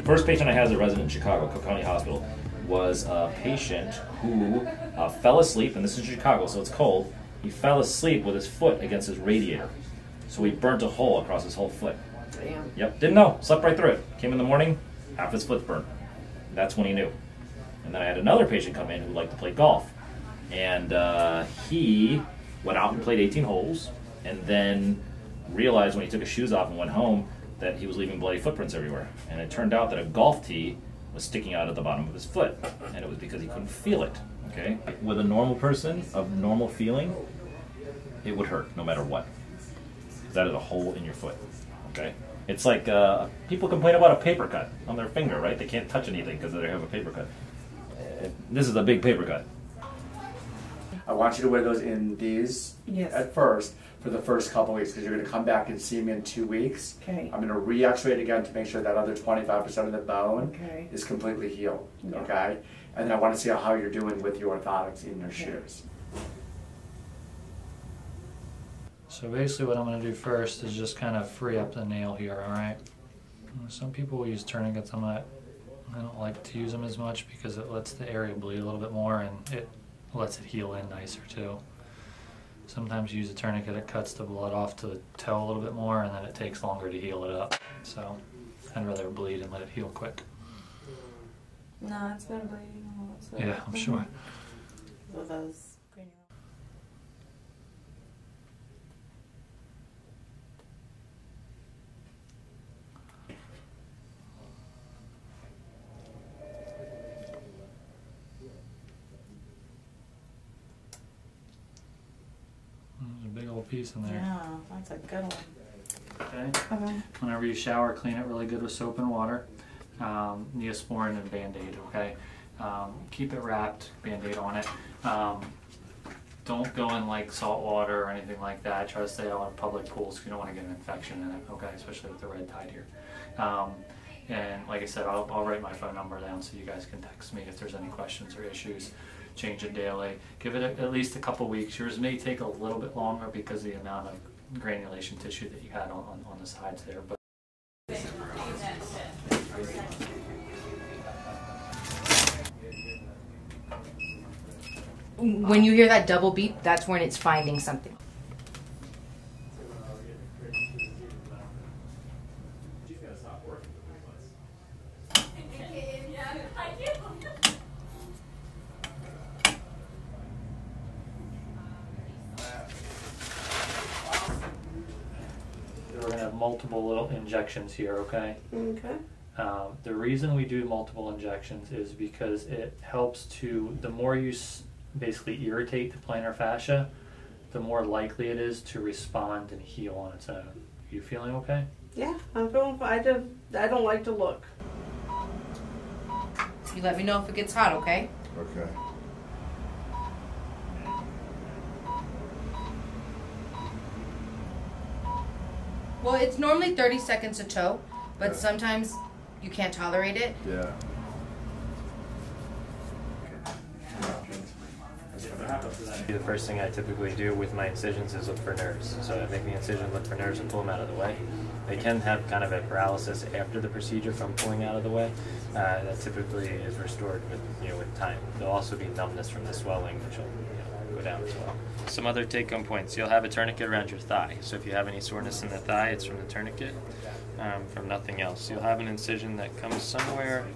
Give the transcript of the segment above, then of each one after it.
First patient I had as a resident in Chicago, Cook County Hospital, was a patient who fell asleep, and this is Chicago, so it's cold. He fell asleep with his foot against his radiator. So he burnt a hole across his whole foot. Damn. Yep, didn't know, slept right through it. Came in the morning, half his foot's burnt. That's when he knew. And then I had another patient come in who liked to play golf. And he went out and played 18 holes, and then realized when he took his shoes off and went home that he was leaving bloody footprints everywhere. And it turned out that a golf tee was sticking out at the bottom of his foot, and it was because he couldn't feel it, okay? With a normal person, of normal feeling, it would hurt no matter what. That is a hole in your foot, okay? It's like people complain about a paper cut on their finger, right? They can't touch anything because they have a paper cut. This is a big paper cut. I want you to wear those in these at first for the first couple weeks, because you're going to come back and see me in 2 weeks. Okay. I'm going to re-x-ray it again to make sure that other 25% of the bone is completely healed. Yeah. Okay? And then I want to see how you're doing with your orthotics in your shoes. So basically what I'm going to do first is just kind of free up the nail here, alright? Some people will use tourniquets. I don't like to use them as much because it lets the area bleed a little bit more, and it lets it heal in nicer too. Sometimes you use a tourniquet, it cuts the blood off to the toe a little bit more, and then it takes longer to heal it up. So I'd rather bleed and let it heal quick. No, it's been bleeding a lot. So Yeah, I'm sure. With those granular. There's a big old piece in there. Yeah, that's a good one. Okay. Okay. Whenever you shower, clean it really good with soap and water. Neosporin and Band-Aid, okay? Keep it wrapped, Band-Aid on it. Don't go in like salt water or anything like that. Try to stay out of public pools because you don't want to get an infection in it, okay? Especially with the red tide here. And like I said, I'll write my phone number down so you guys can text me if there's any questions or issues. Change it daily. Give it at least a couple weeks. Yours may take a little bit longer because of the amount of granulation tissue that you had on the sides there. But when you hear that double beep, that's when it's finding something. we're going to have multiple little injections here, okay? Okay. The reason we do multiple injections is because it helps to, the more you basically irritate the plantar fascia, the more likely it is to respond and heal on its own. Are you feeling okay? Yeah, I'm feeling fine. I don't like to look. You let me know if it gets hot, okay? Okay. Well, it's normally 30 seconds a toe, but sometimes you can't tolerate it. Yeah. The first thing I typically do with my incisions is look for nerves. So I make the incision, look for nerves, and pull them out of the way. They can have kind of a paralysis after the procedure from pulling out of the way. That typically is restored with time. There'll also be numbness from the swelling, which will go down as well. Some other take-home points. You'll have a tourniquet around your thigh. So if you have any soreness in the thigh, it's from the tourniquet, from nothing else. You'll have an incision that comes somewhere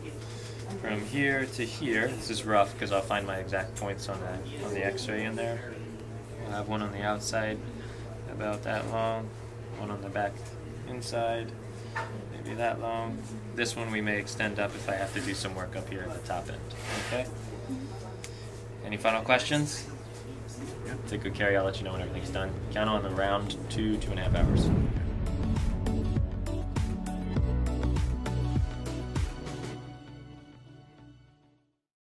from here to here. This is rough because I'll find my exact points on the x-ray in there. We'll have one on the outside about that long, one on the back inside, maybe that long. This one we may extend up if I have to do some work up here at the top end. Okay? Any final questions? Take good care. I'll let you know when everything's done. Count on around 2.5 hours.